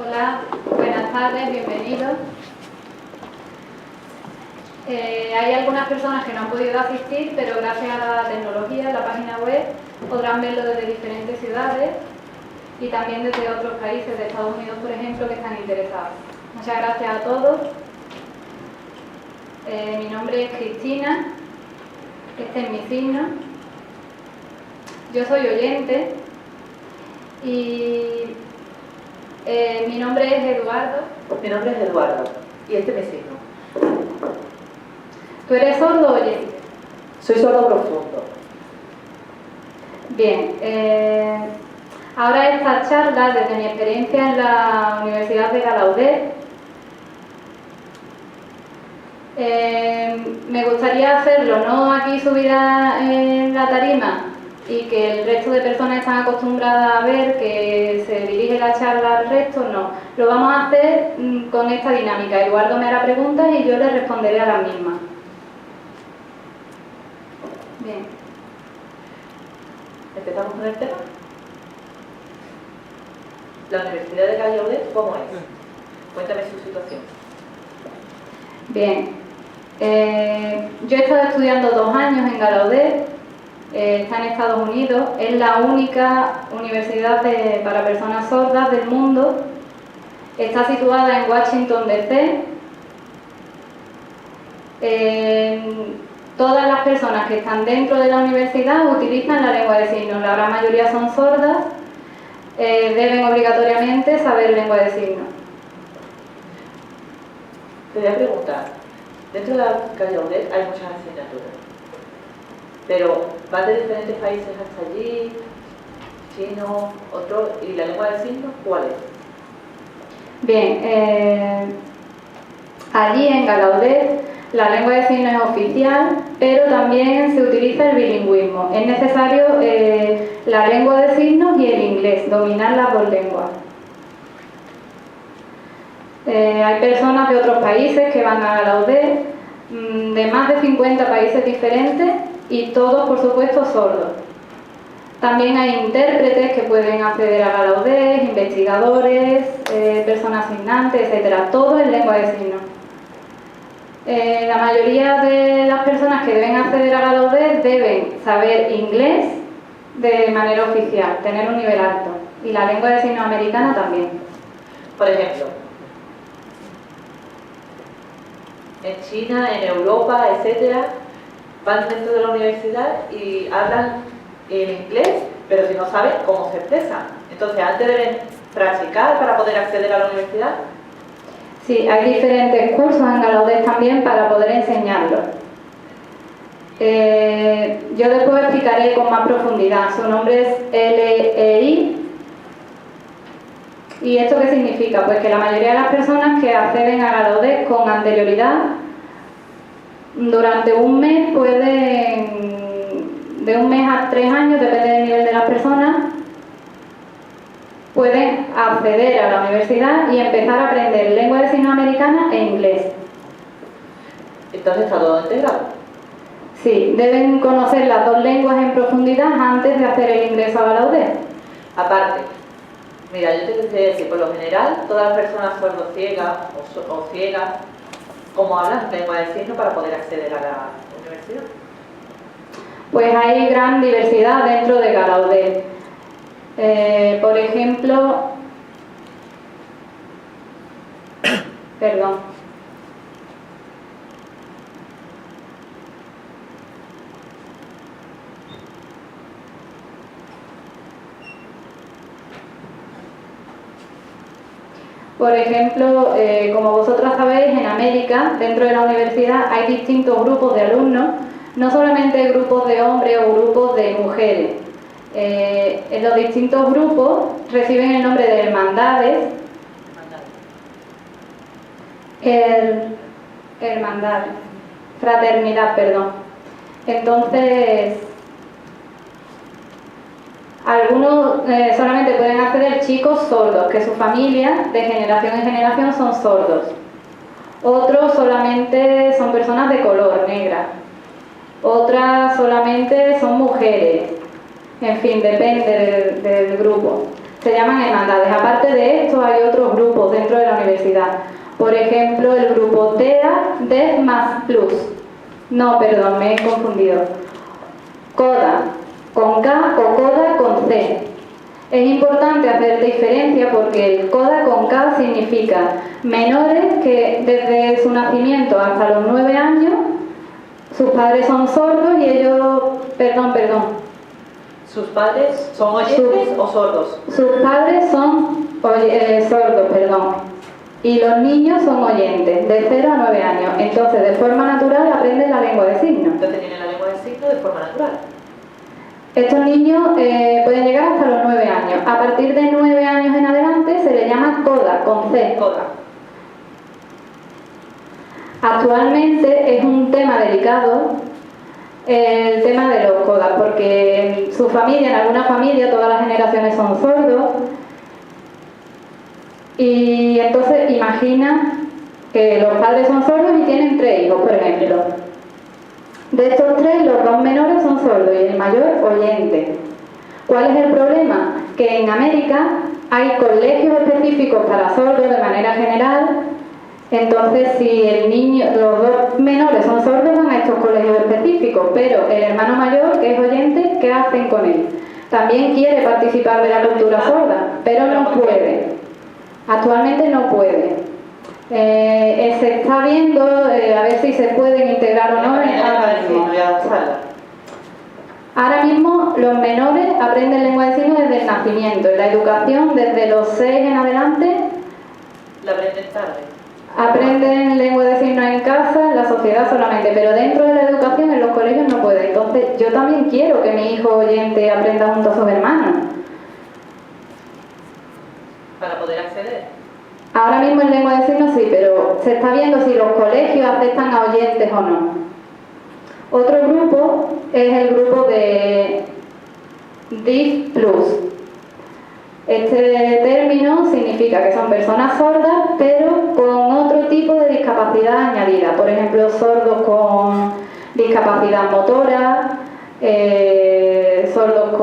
Hola, buenas tardes, bienvenidos. Hay algunas personas que no han podido asistir, pero gracias a la tecnología, la página web, podrán verlo desde diferentes ciudades y también desde otros países, de Estados Unidos, por ejemplo, que están interesados. Muchas gracias a todos. Mi nombre es Cristina, este es mi signo. Yo soy oyente y mi nombre es Eduardo. Mi nombre es Eduardo y este es mi signo. ¿Tú eres sordo o oyente? Soy sordo profundo. Bien, ahora esta charla, desde mi experiencia en la Universidad de Gallaudet, me gustaría hacerlo, no aquí subida en la tarima y que el resto de personas están acostumbradas a ver que se dirige la charla al resto, no. Lo vamos a hacer con esta dinámica. Eduardo me hará preguntas y yo le responderé a las mismas. Bien. ¿Empezamos con el tema? ¿La Universidad de Gallaudet cómo es? Cuéntame su situación. Bien. Yo he estado estudiando 2 años en Gallaudet, está en Estados Unidos, es la única universidad para personas sordas del mundo, está situada en Washington, D.C. Todas las personas que están dentro de la universidad utilizan la lengua de signos, la gran mayoría son sordas, deben obligatoriamente saber lengua de signos. Te voy a preguntar, dentro de la Gallaudet hay muchas asignaturas, pero ¿van de diferentes países hasta allí? ¿Chino, otro? ¿Y la lengua de signos cuál es? Bien, allí en Gallaudet la lengua de signos es oficial, pero también se utiliza el bilingüismo. Es necesario la lengua de signos y el inglés, dominar las 2 lenguas. Hay personas de otros países que van a Gallaudet, de más de 50 países diferentes y todos, por supuesto, sordos. También hay intérpretes que pueden acceder a Gallaudet, investigadores, personas asignantes, etc. Todo en lengua de signos. La mayoría de las personas que deben acceder a Gallaudet deben saber inglés de manera oficial, tener un nivel alto, y la lengua de signos americana también. Por ejemplo, en China, en Europa, etcétera, van dentro de la universidad y hablan en inglés, pero si no saben, ¿cómo se expresan? Entonces, antes deben practicar para poder acceder a la universidad. Sí, hay diferentes cursos en Gallaudet también para poder enseñarlo. Yo después explicaré con más profundidad. Su nombre es LEI. ¿Y esto qué significa? Pues que la mayoría de las personas que acceden a Gallaudet con anterioridad, durante un mes pueden, de 1 mes a 3 años, depende del nivel de las personas, pueden acceder a la universidad y empezar a aprender lengua de signos americana e inglés. Entonces está todo integrado. Sí, deben conocer las 2 lenguas en profundidad antes de hacer el ingreso a Gallaudet. Aparte, mira, yo te quería decir, por lo general, todas las personas sordociegas o ciegas, ¿cómo hablan lengua de signos para poder acceder a la universidad? Pues hay gran diversidad dentro de Gallaudet. Por ejemplo, perdón. Por ejemplo, como vosotras sabéis, en América, dentro de la universidad, hay distintos grupos de alumnos, no solamente grupos de hombres o grupos de mujeres. En los distintos grupos reciben el nombre de hermandades. Hermandad, fraternidad, perdón. Entonces, algunos solamente pueden acceder chicos sordos, que su familia de generación en generación son sordos. Otros solamente son personas de color, negras. Otras solamente son mujeres. En fin, depende del grupo. Se llaman hermandades. Aparte de esto, hay otros grupos dentro de la universidad. Por ejemplo, el grupo TEA, DEF más Plus. No, perdón, me he confundido. CODA, con K o CODA con C. Es importante hacer diferencia porque el CODA con K significa menores que desde su nacimiento hasta los 9 años sus padres son sordos y ellos... Perdón. ¿Sus padres son oyentes o sordos? Sus padres son sordos, perdón. Y los niños son oyentes, de 0 a 9 años. Entonces, de forma natural, aprenden la lengua de signos. Entonces tienen la lengua de signos de forma natural. Estos niños pueden llegar hasta los 9 años. A partir de 9 años en adelante se les llama CODA, con C. CODA. Actualmente es un tema delicado el tema de los CODA, porque en su familia, en alguna familia, todas las generaciones son sordos. Y entonces imagina que los padres son sordos y tienen 3 hijos, por ejemplo. De estos 3, los 2 menores son sordos y el mayor oyente. ¿Cuál es el problema? Que en América hay colegios específicos para sordos de manera general. Entonces, si los 2 menores son sordos, van a estos colegios específicos, pero el hermano mayor, que es oyente, ¿qué hacen con él? También quiere participar de la cultura sorda, pero no puede. Actualmente no puede. Se está viendo a ver si se pueden integrar o no. Ahora mismo los menores aprenden lengua de signos desde el nacimiento. En la educación, desde los 6 en adelante, la aprenden tarde. Aprenden lengua de signos en casa, en la sociedad solamente, pero dentro de la educación en los colegios no puede. Entonces yo también quiero que mi hijo oyente aprenda junto a sus hermanos. Para poder acceder. Ahora mismo en lengua de signos sí, pero se está viendo si los colegios aceptan a oyentes o no. Otro grupo es el grupo de DIF Plus. Este término significa que son personas sordas, pero con otro tipo de discapacidad añadida. Por ejemplo, sordos con discapacidad motora, sordos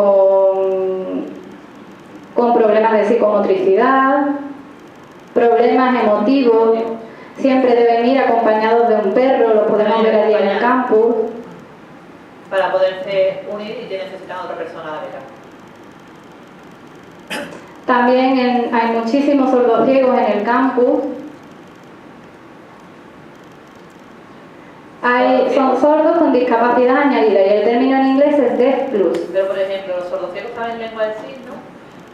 con problemas de psicomotricidad, problemas emotivos. Siempre deben ir acompañados de un perro, los podemos ver allí en el campus. Para poderse unir y necesitan a otra persona a la vez. También hay muchísimos sordociegos en el campus. Son sordos con discapacidad añadida y el término en inglés es Deaf Plus. Pero por ejemplo, los sordociegos saben lengua de signos,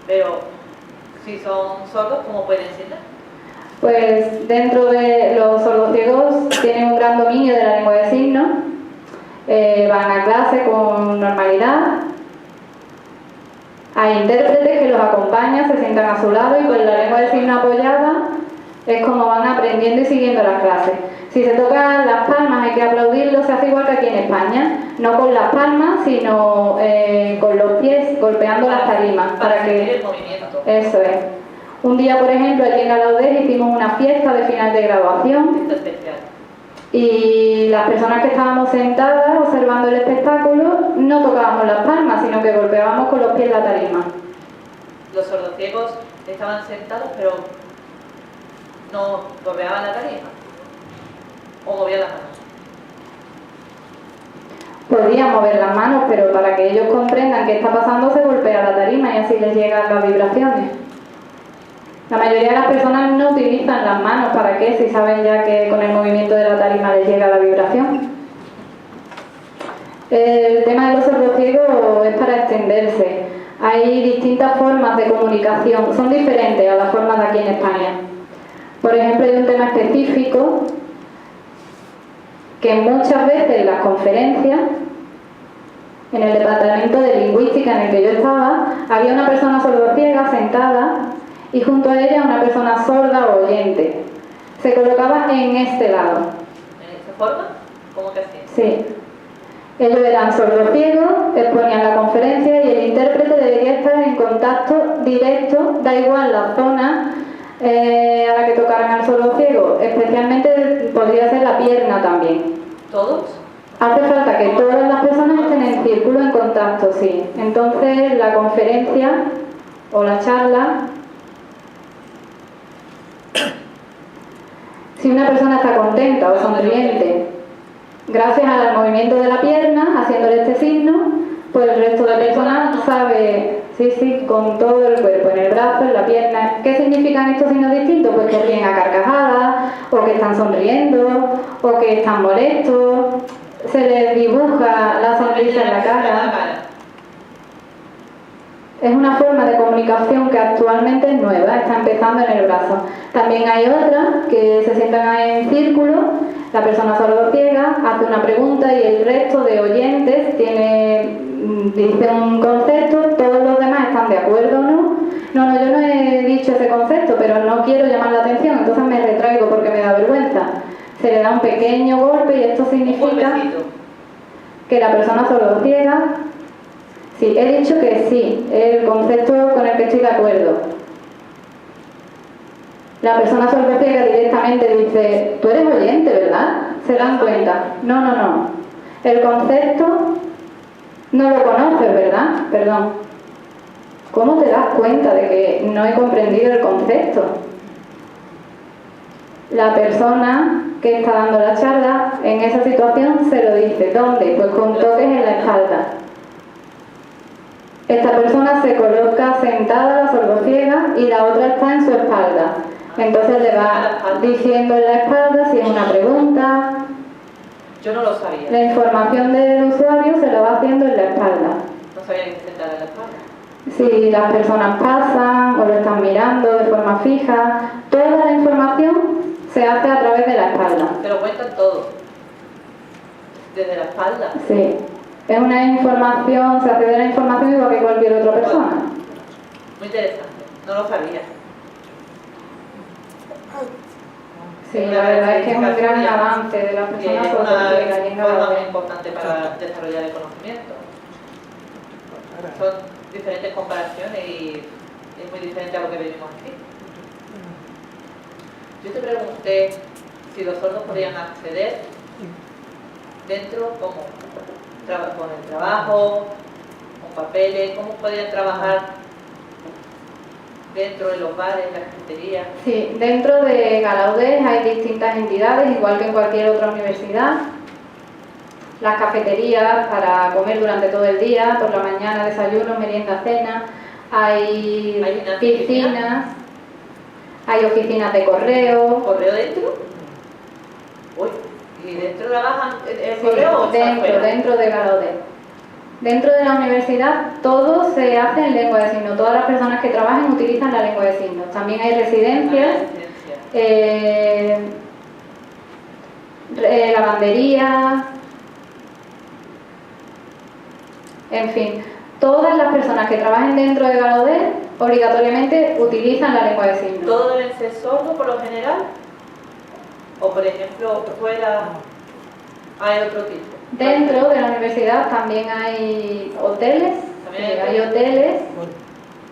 pero si son sordos, ¿cómo pueden signar? Pues dentro de los sordociegos tienen un gran dominio de la lengua de signos, van a clase con normalidad. Hay intérpretes que los acompañan, se sientan a su lado y con la lengua de signos apoyada es como van aprendiendo y siguiendo las clases. Si se tocan las palmas hay que aplaudirlo, se hace igual que aquí en España, no con las palmas sino con los pies golpeando las tarimas para que el movimiento. Eso es. Un día, por ejemplo, allí en la Laudez hicimos una fiesta de final de graduación. Esto es especial. Y las personas que estábamos sentadas observando el espectáculo no tocábamos las palmas, sino que golpeábamos con los pies la tarima. Los sordociegos estaban sentados, pero no golpeaban la tarima o movían las manos. Podían mover las manos, pero para que ellos comprendan qué está pasando se golpea la tarima y así les llegan las vibraciones. La mayoría de las personas no utilizan las manos, ¿para qué? Si saben ya que con el movimiento de la tarima les llega la vibración. El tema de los sordociegos es para extenderse. Hay distintas formas de comunicación, son diferentes a las formas de aquí en España. Por ejemplo, hay un tema específico que muchas veces en las conferencias, en el departamento de lingüística en el que yo estaba, había una persona sordociega sentada y junto a ella una persona sorda o oyente. Se colocaba en este lado. ¿En esta forma? ¿Cómo que así? Sí. Ellos eran sordociegos, exponían la conferencia y el intérprete debería estar en contacto directo, da igual la zona a la que tocaran al sordociego, especialmente podría ser la pierna también. ¿Todos? Hace falta que todas las personas estén en círculo en contacto, sí. Entonces la conferencia o la charla. Si una persona está contenta o sonriente, gracias al movimiento de la pierna, haciéndole este signo, pues el resto de personas sabe, sí, con todo el cuerpo, en el brazo, en la pierna. ¿Qué significan estos signos distintos? Pues que ríen a carcajadas, o que están sonriendo, o que están molestos, se les dibuja la sonrisa en la cara. Es una forma de comunicación que actualmente es nueva, está empezando en el brazo. También hay otra que se sientan en círculo, la persona sordociega hace una pregunta y el resto de oyentes dice un concepto, todos los demás están de acuerdo o no. No, yo no he dicho ese concepto, pero no quiero llamar la atención, entonces me retraigo porque me da vergüenza. Se le da un pequeño golpe y esto significa que la persona sordociega. Sí, he dicho que sí, el concepto con el que estoy de acuerdo. La persona sordociega directamente dice, tú eres oyente, ¿verdad? Se dan cuenta. No. El concepto no lo conoces, ¿verdad? Perdón. ¿Cómo te das cuenta de que no he comprendido el concepto? La persona que está dando la charla en esa situación se lo dice. ¿Dónde? Pues con toques en la espalda. Esta persona se coloca sentada, la sordociega, y la otra está en su espalda. Entonces le va diciendo en la espalda si es una pregunta. Yo no lo sabía. La información del usuario se la va haciendo en la espalda. No sabía que se sentara en la espalda. Si las personas pasan o lo están mirando de forma fija, toda la información se hace a través de la espalda. Te lo cuentan todo. Desde la espalda. Sí. Es una información, se accede a la información igual que cualquier otra persona. Muy interesante, no lo sabía. Sí, la verdad es que es un gran avance de las personas sordociegas. Es una forma muy importante para desarrollar el conocimiento. Son diferentes comparaciones y es muy diferente a lo que venimos aquí. Yo te pregunté si los sordos podían acceder dentro, ¿cómo? Con el trabajo, con papeles, ¿cómo podían trabajar dentro de los bares, las cafeterías? Sí, dentro de Galaudés hay distintas entidades, igual que en cualquier otra universidad. Las cafeterías para comer durante todo el día, por la mañana desayuno, merienda, cena. Hay piscinas, hay oficinas de correo. ¿Correo dentro? Uy. ¿Y dentro trabajan el correo o dentro de Galaudés. Dentro de la universidad todo se hace en lengua de signos. Todas las personas que trabajan utilizan la lengua de signos. También hay residencias, lavandería, en fin. Todas las personas que trabajen dentro de Galaudés obligatoriamente utilizan la lengua de signos. ¿Todos deben ser sordos por lo general? O por ejemplo, fuera hay otro tipo. Dentro de la universidad también hay hoteles,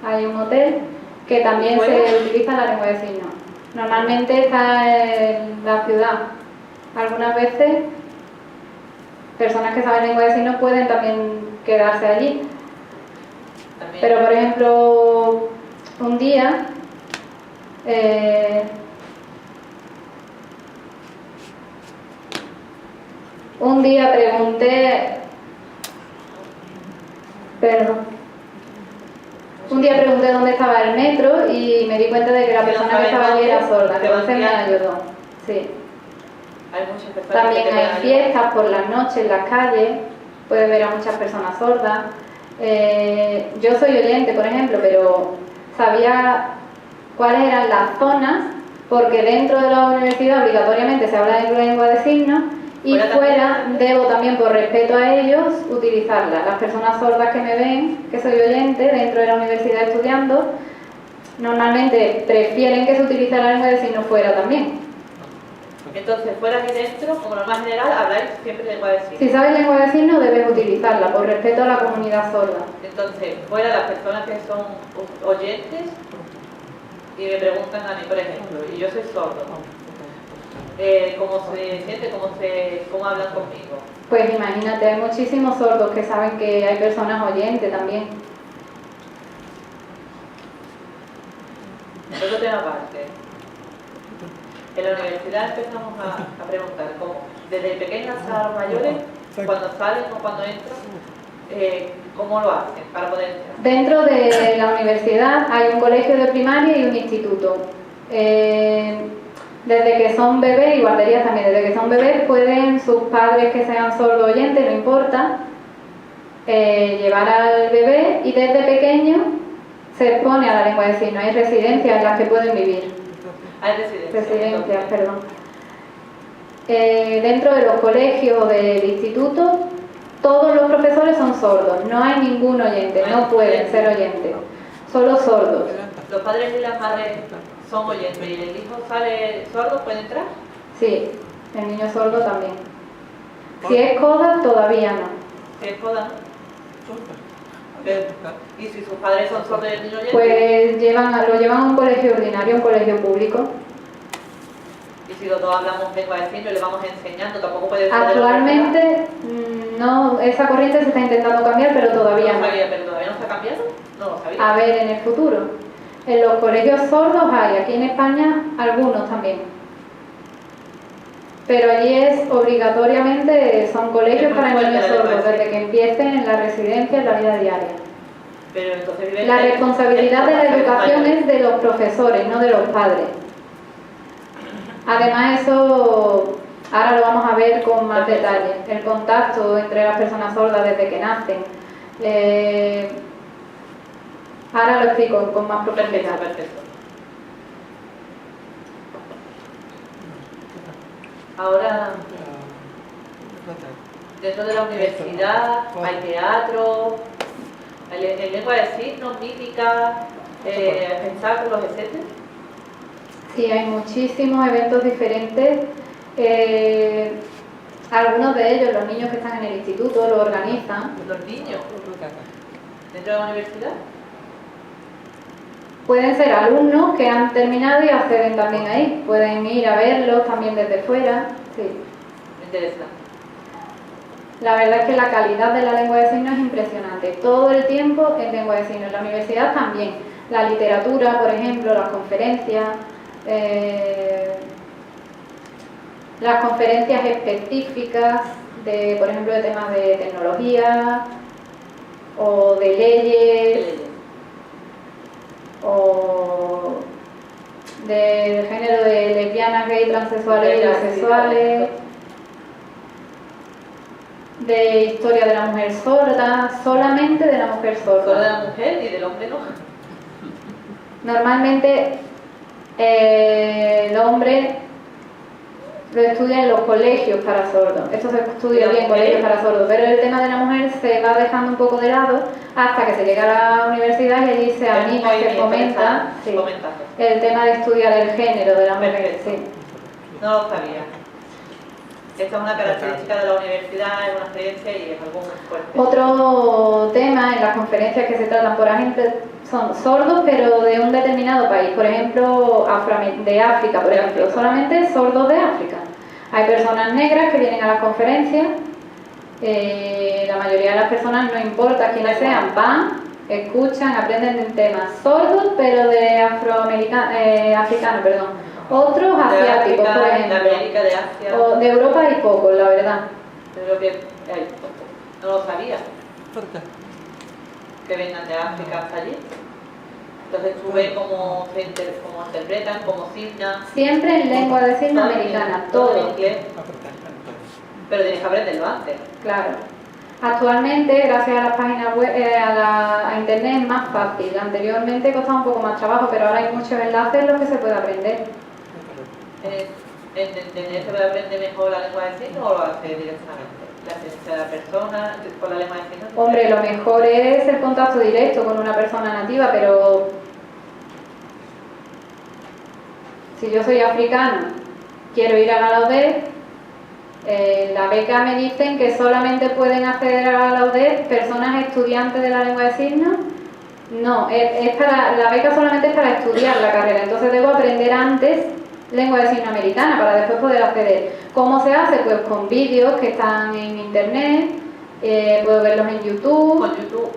hay un hotel que también se utiliza la lengua de signos. Normalmente está en la ciudad. Algunas veces personas que saben lengua de signos pueden también quedarse allí. Pero por ejemplo, un día pregunté dónde estaba el metro y me di cuenta de que la persona que estaba allí era sorda, entonces me ayudó. Sí. También hay fiestas por las noches en las calles, puedes ver a muchas personas sordas. Yo soy oyente, por ejemplo, pero sabía cuáles eran las zonas, porque dentro de la universidad obligatoriamente se habla en lengua de signos. Y fuera debo también, por respeto a ellos, utilizarla. Las personas sordas que me ven, que soy oyente, dentro de la universidad estudiando, normalmente prefieren que se utilice la lengua de signos fuera también. Entonces, fuera y dentro, como norma general, habláis siempre lengua de signos. Si sabes lengua de signos, debes utilizarla, por respeto a la comunidad sorda. Entonces, fuera las personas que son oyentes y me preguntan a mí, por ejemplo, y yo soy sordo, ¿cómo se siente? ¿Cómo hablan conmigo? Pues imagínate, hay muchísimos sordos que saben que hay personas oyentes también. Otro tema aparte. En la universidad empezamos a preguntar cómo, desde pequeños hasta los mayores, cuando salen o cuando entran, ¿cómo lo hacen para poder entrar? Dentro de la universidad hay un colegio de primaria y un instituto. Desde que son bebés, y guarderías también, desde que son bebés pueden sus padres que sean sordo oyentes, no importa, llevar al bebé y desde pequeño se expone a la lengua de signos. Hay residencias en las que pueden vivir. Hay residencias. Residencias, perdón. Dentro de los colegios o del instituto, todos los profesores son sordos, no hay ningún oyente, no pueden ser oyentes, solo sordos. ¿Los padres y las madres son oyentes y el hijo sale sordo, puede entrar? Sí, el niño sordo también. Si es coda, todavía no. Si es coda, ¿no? ¿Y si sus padres son sordos y el niño oyente? Pues lo llevan a un colegio ordinario, un colegio público. Y si los dos hablamos lengua de signos y le vamos enseñando, tampoco puede ser. Actualmente no, esa corriente se está intentando cambiar, pero todavía no. No Sabía, pero todavía no está cambiando. No lo sabía. A ver, en el futuro. En los colegios sordos hay, aquí en España algunos también. Pero allí es obligatoriamente, son colegios para niños sordos, desde que empiecen en la residencia, en la vida diaria. Pero entonces la responsabilidad de la educación es de los profesores, no de los padres. Además eso, ahora lo vamos a ver con más detalle, el contacto entre las personas sordas desde que nacen. Ahora lo explico con más profundidad. Perfecto. Ahora, dentro de la universidad hay teatro, hay lengua de signos, mímica, espectáculos, etc. Sí, hay muchísimos eventos diferentes. Algunos de ellos, los niños que están en el instituto, lo organizan. ¿Los niños? ¿Dentro de la universidad? Pueden ser alumnos que han terminado y acceden también ahí. Pueden ir a verlos también desde fuera. Sí. Me interesa. La verdad es que la calidad de la lengua de signos es impresionante. Todo el tiempo es lengua de signos. En la universidad también. La literatura, por ejemplo, las conferencias específicas, por ejemplo, de temas de tecnología o de leyes. O del género de lesbianas, gay, transexuales y asexuales, de historia de la mujer sorda, solamente de la mujer sorda. Solo de la mujer y del hombre no. Normalmente el hombre lo estudia en los colegios para sordos. Esto se estudia bien en colegios para sordos, pero el tema de la mujer se va dejando un poco de lado hasta que se llega a la universidad y allí se anima y se fomenta el tema de estudiar el género de la mujer. Sí. No lo sabía. Esta es una característica de la universidad, es una experiencia y es algo muy fuerte. Otro tema en las conferencias que se tratan por ejemplo son sordos pero de un determinado país, por ejemplo de África, por ejemplo, solamente sordos de África. Hay personas negras que vienen a las conferencias, la mayoría de las personas, no importa quiénes sean, van, escuchan, aprenden de temas sordos pero de africanos, perdón. Otros asiáticos, por ejemplo. De América, de Asia. O de Europa hay pocos, la verdad. Creo que hay poco. No lo sabía. ¿Por qué? Que vengan de África hasta allí. Entonces tú ves cómo interpretan, cómo signan. Siempre en lengua de signos americana, todo. En inglés. Pero tienes que aprenderlo antes. Claro. Actualmente, gracias a las páginas web, a internet es más fácil. Anteriormente costaba un poco más trabajo, pero ahora hay muchos enlaces en los que se puede aprender. ¿En internet se puede aprender mejor la lengua de signos o lo hace directamente? ¿La asistencia de la persona con la lengua de signos? Hombre, lo mejor es el contacto directo con una persona nativa, pero si yo soy africano, quiero ir a la UDER, la beca me dicen que solamente pueden acceder a la UDER personas estudiantes de la lengua de signos. No, la beca solamente es para estudiar la carrera, entonces debo aprender antes lengua de signos americana para después poder acceder. ¿Cómo se hace? Pues con vídeos que están en internet, puedo verlos en YouTube. Con YouTube.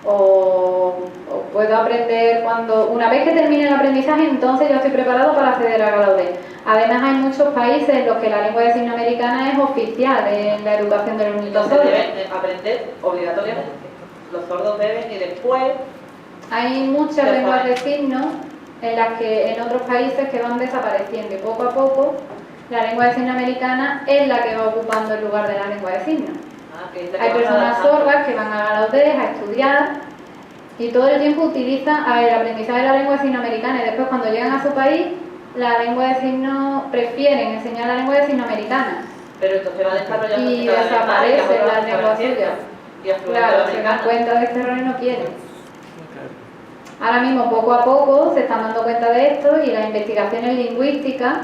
O puedo aprender una vez que termine el aprendizaje, entonces yo estoy preparado para acceder a Gallaudet. Además hay muchos países en los que la lengua de signos americana es oficial en la educación de los niños Entonces sordos. deben aprender obligatoriamente. Los sordos deben y después... Hay muchas lenguas de signos en las que en otros países que van desapareciendo y poco a poco la lengua de signos americana es la que va ocupando el lugar de la lengua de signos. Hay personas sordas que van a Gallaudet a estudiar y todo el tiempo utilizan el aprendizaje de la lengua de signos americana y después cuando llegan a su país la lengua de signos prefieren enseñar la lengua de signos americana. Pero entonces va desarrollando y desaparecen las lenguas suyas. Claro, se dan cuenta de este error y no quieren. Ahora mismo, poco a poco, se están dando cuenta de esto y las investigaciones lingüísticas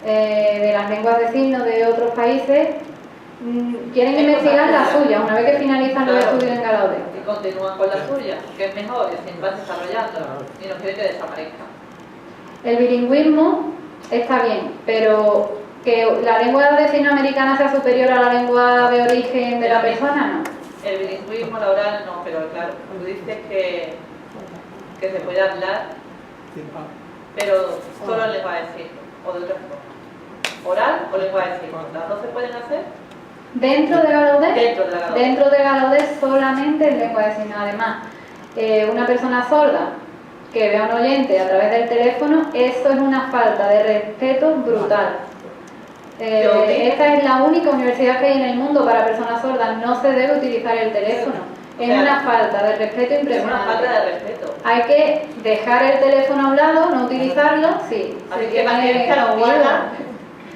de las lenguas de signos de otros países quieren investigar la suya una vez que finalizan los estudios en Gallaudet. Y continúan con la suya, que es mejor, y así van desarrollando y no quieren que desaparezca. El bilingüismo está bien, pero que la lengua de signos americana sea superior a la lengua de origen de la persona, no. El bilingüismo, la oral, no, pero claro, tú dices que se puede hablar, pero solo en lengua de signos, o de otra forma. Oral o lengua de signos, ¿las dos se pueden hacer? ¿Dentro de Gallaudet? Dentro de Gallaudet. Dentro de Gallaudet solamente en lengua de signos. Además, una persona sorda que vea a un oyente a través del teléfono, eso es una falta de respeto brutal. Esta es la única universidad que hay en el mundo para personas sordas, no se debe utilizar el teléfono. Es una falta de respeto impresionante. Es una falta de respeto. Hay que dejar el teléfono a un lado, no utilizarlo, sí. Así que imagínense a lo guarda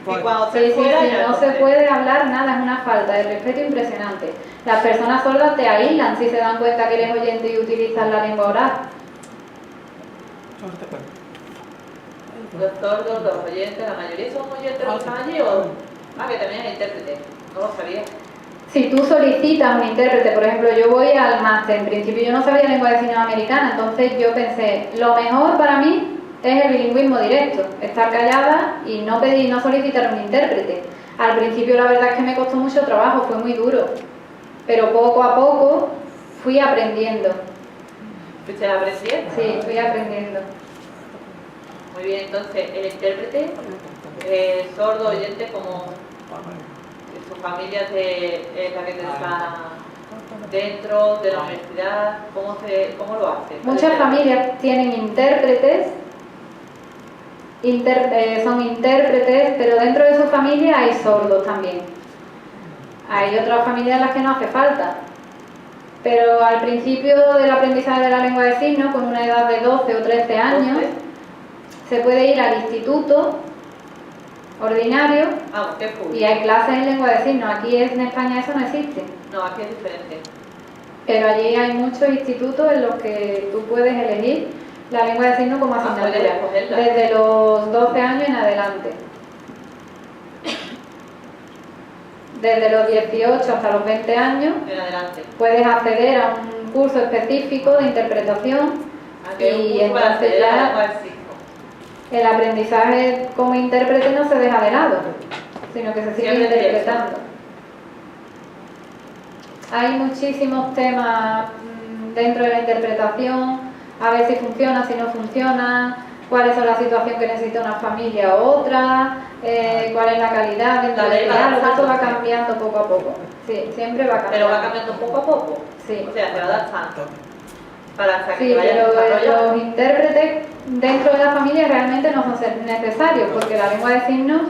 y cuando se fuera ya no se puede hablar nada, es una falta de respeto impresionante. Las personas sordas te aíslan si se dan cuenta que eres oyente y utilizas la lengua oral. Los sordos, los oyentes, la mayoría son oyentes los que están allí o... que también hay intérpretes, no lo sabía. Si tú solicitas un intérprete, por ejemplo, yo voy al máster, en principio yo no sabía lengua de signos americana, entonces yo pensé, lo mejor para mí es el bilingüismo directo, estar callada y no solicitar un intérprete. Al principio la verdad es que me costó mucho trabajo, fue muy duro, pero poco a poco fui aprendiendo. ¿Fuiste aprendiendo? Sí, fui aprendiendo. Muy bien, entonces el intérprete, sordo, oyente, como su familia es la que está dentro de la universidad, ¿cómo lo hace? Muchas familias tienen intérpretes, son intérpretes, pero dentro de su familia hay sordos también. Hay otras familias en las que no hace falta. Pero al principio del aprendizaje de la lengua de signos, con una edad de 12 o 13 años, se puede ir al instituto ordinario y hay clases en lengua de signos. Aquí en España eso no existe. No, aquí es diferente. Pero allí hay muchos institutos en los que tú puedes elegir la lengua de signos como asignatura, desde los 12 años en adelante. Desde los 18 hasta los 20 años puedes acceder a un curso específico de interpretación y entonces ya el aprendizaje como intérprete no se deja de lado, sino que se sigue interpretando. Hay muchísimos temas dentro de la interpretación, a ver si funciona, si no funciona, cuál es la situación que necesita una familia u otra, cuál es la calidad dentro del diálogo, esto va cambiando poco a poco. Sí, siempre va cambiando. Pero va cambiando poco a poco. Sí. O sea, se va adaptando. Para hasta que sí, vaya pero los intérpretes dentro de la familia realmente no son necesarios, porque la lengua de signos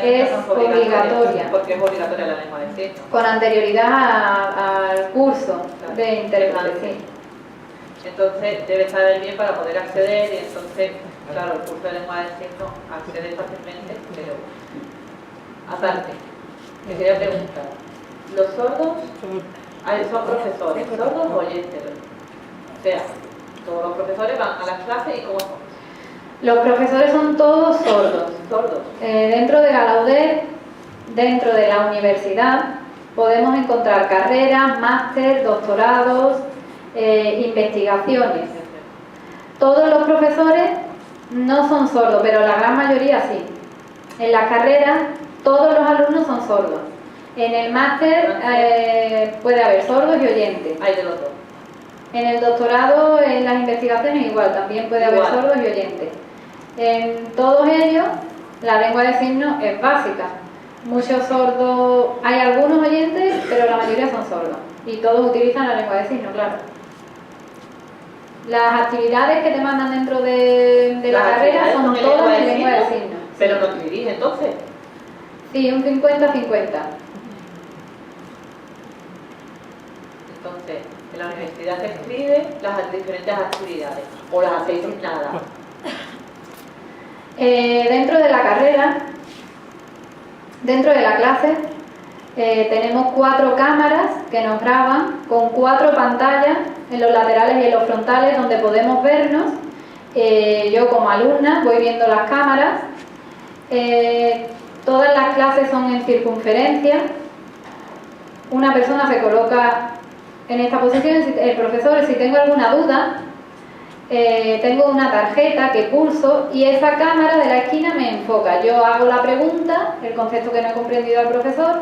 es obligatoria. Porque es obligatoria la lengua de signos. Con anterioridad al curso de intérprete, sí. Entonces debe saber bien para poder acceder y entonces, claro, el curso de lengua de signos accede fácilmente, pero aparte, me quería preguntar, ¿los sordos son profesores, sordos o oyentes? O sea, todos los profesores van a las clases y ¿cómo son? Los profesores son todos sordos. Dentro de Gallaudet, dentro de la universidad, podemos encontrar carreras, máster, doctorados, investigaciones. Todos los profesores no son sordos, pero la gran mayoría sí. En las carreras todos los alumnos son sordos. En el máster puede haber sordos y oyentes. Hay de los dos. En el doctorado, en la las investigaciones igual, también puede haber Igual. sordos y oyentes. En todos ellos, la lengua de signos es básica. Muchos sordos, hay algunos oyentes, pero la mayoría son sordos. Y todos utilizan la lengua de signos, claro. Las actividades que te mandan dentro de la Las carrera actividades son son en todas en lengua lengua de de signos, signos. Pero no escribís entonces. Sí, un 50-50. Entonces, en la universidad se escribe las diferentes actividades. O las hacéis sin nada. Dentro de la carrera, dentro de la clase, tenemos 4 cámaras que nos graban con 4 pantallas en los laterales y en los frontales donde podemos vernos. Yo como alumna voy viendo las cámaras. Todas las clases son en circunferencia. Una persona se coloca en esta posición, el profesor, si tengo alguna duda, tengo una tarjeta que pulso y esa cámara de la esquina me enfoca. Yo hago la pregunta, el concepto que no he comprendido al profesor,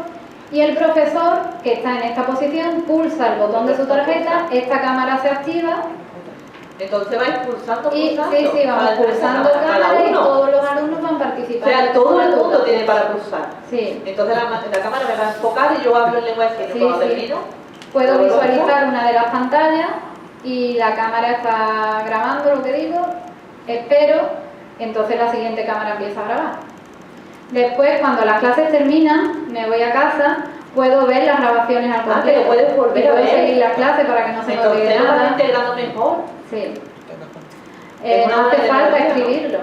y el profesor, que está en esta posición, pulsa el botón de su tarjeta, esta cámara se activa. Entonces vais pulsando. Sí, vamos pulsando cámara y todos los alumnos van O participando. sea, todo el mundo tiene para pulsar. Sí. Entonces la cámara me va a enfocar y yo hablo en lengua de signos. Sí, Cuando sí. termino, Puedo visualizar una de las pantallas y la cámara está grabando lo que digo, espero, entonces la siguiente cámara empieza a grabar. Después, cuando las clases terminan, me voy a casa, puedo ver las grabaciones al completo. que lo puedes volver y a puedo ver. seguir las clases para que no se me olvide entonces lo vas nada. integrando mejor. Sí. Es una No hace buena falta idea, ¿no? escribirlo,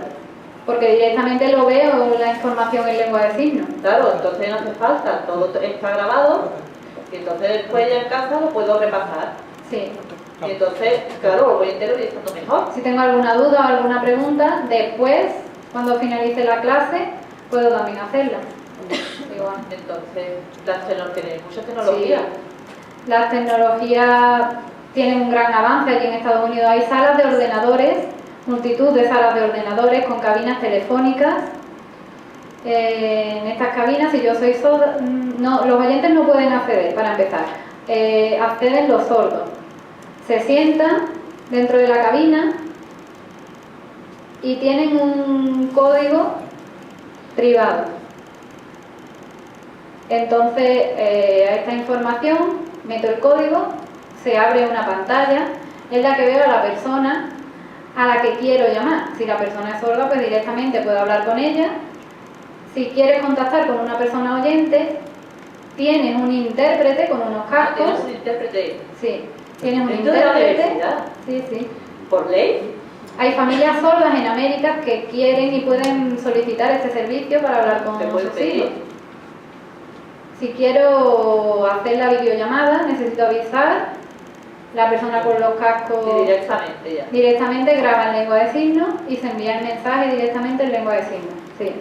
porque directamente lo veo la información en lengua de signos. Claro, entonces no hace falta, todo está grabado y entonces después ya en casa lo puedo repasar. Sí. Y entonces, claro, lo voy interiorizando mejor. Si tengo alguna duda o alguna pregunta, después, cuando finalice la clase, puedo también hacerla. Igual. Entonces, tenéis muchas tecnologías. Sí. Las tecnologías tienen un gran avance aquí en Estados Unidos. Hay salas de ordenadores, multitud de salas de ordenadores con cabinas telefónicas. En estas cabinas, si yo soy sorda, no, los oyentes no pueden acceder, para empezar. Acceden los sordos. Se sientan dentro de la cabina y tienen un código privado. Entonces, a esta información meto el código, se abre una pantalla, es la que veo a la persona a la que quiero llamar. Si la persona es sorda, pues directamente puedo hablar con ella. Si quieres contactar con una persona oyente, tienes un intérprete con unos cascos. ¿Tienes un intérprete? Sí, tienes un ¿Dentro de la intérprete. universidad? Sí, sí. ¿Por ley? Hay familias sordas en América que quieren y pueden solicitar este servicio para hablar con ¿Se puede sus pedir? hijos. Si quiero hacer la videollamada, necesito avisar. La persona con los cascos Sí, directamente ya. directamente graba en lengua de signos y se envía el mensaje directamente en lengua de signos. Sí.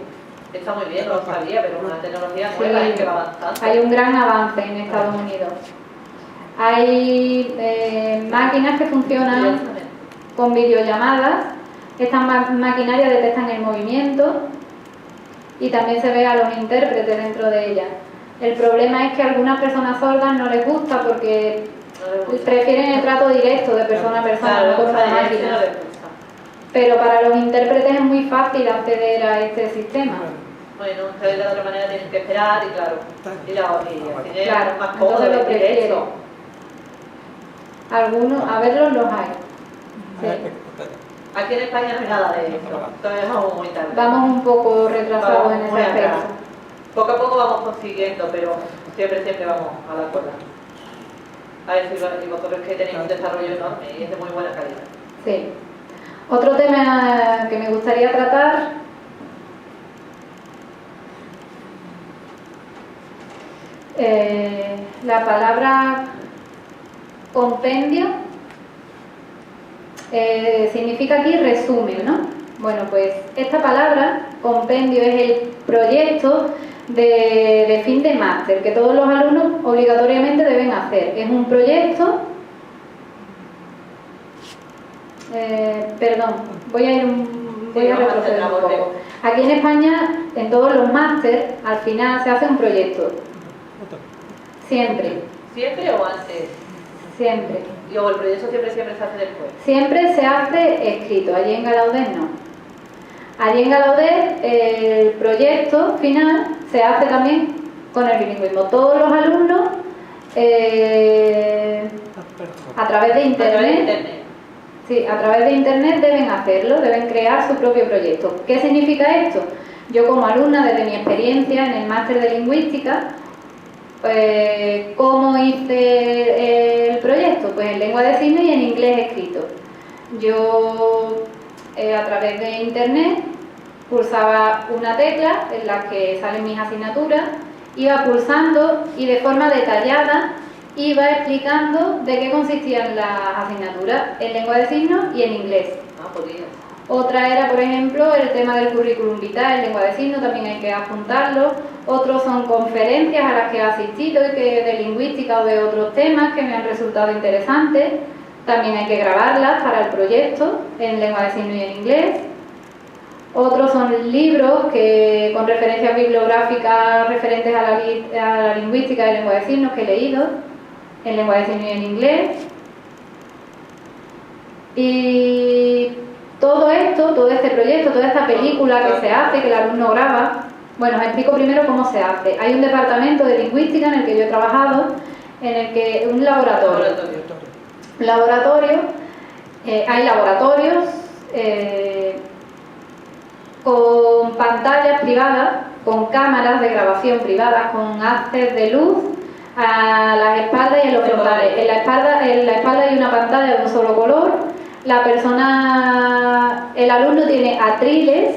Está muy bien, no lo sabía, pero una tecnología Sí. nueva y que va avanzando. Hay un gran avance en Estados Unidos. Hay máquinas que funcionan Directamente. con videollamadas. Estas maquinarias detectan el movimiento y también se ve a los intérpretes dentro de ellas. El problema es que a algunas personas sordas no les gusta porque No le gusta. prefieren el trato directo de persona a persona, Claro, no con una no máquina. le gusta. Pero para los intérpretes es muy fácil acceder a este sistema. Bueno, ustedes de otra manera tienen que esperar y claro, y tienen Claro, más cómodo entonces lo decir prefieren. eso. Algunos, a verlos los hay. Sí. Aquí en España no hay nada de eso, todavía vamos muy tarde. Vamos un poco retrasados Vamos en ese muy atrás. aspecto. Poco a poco vamos consiguiendo, pero siempre vamos a la cola. A ver si vosotros que tenéis un desarrollo enorme y es de muy buena calidad. Sí. Otro tema que me gustaría tratar la palabra compendio significa aquí resumen, ¿no? Bueno, pues esta palabra, compendio, es el proyecto de fin de máster que todos los alumnos obligatoriamente deben hacer. Es un proyecto, perdón, voy a retroceder un poco. Aquí en España, en todos los máster, al final se hace un proyecto. Siempre. ¿Siempre o antes? Siempre. Y o el proyecto siempre se hace después. Siempre se hace escrito, allí en Galaudés no. Allí en Galaudés el proyecto final se hace también con el bilingüismo. Todos los alumnos a través de internet. Sí, a través de internet deben hacerlo, deben crear su propio proyecto. ¿Qué significa esto? Yo como alumna, desde mi experiencia en el máster de lingüística, ¿cómo hice el proyecto? Pues en lengua de signos y en inglés escrito. Yo a través de internet pulsaba una tecla en la que salen mis asignaturas, iba pulsando y de forma detallada iba explicando de qué consistían las asignaturas en lengua de signos y en inglés. Podía. Otra era, por ejemplo, el tema del currículum vitae en lengua de signos, también hay que apuntarlo. Otros son conferencias a las que he asistido y que de lingüística o de otros temas que me han resultado interesantes. También hay que grabarlas para el proyecto en lengua de signos y en inglés. Otros son libros que, con referencias bibliográficas referentes a la lingüística de lengua de signos que he leído en lengua de signos y en inglés. Y todo esto, todo este proyecto, toda esta película que se hace, que el alumno graba, bueno, os explico primero cómo se hace. Hay un departamento de lingüística en el que yo he trabajado, en el que un laboratorio. Hay laboratorios con pantallas privadas, con cámaras de grabación privadas, con haces de luz a las espaldas y en los frontales. En la espalda hay una pantalla de un solo color. El alumno tiene atriles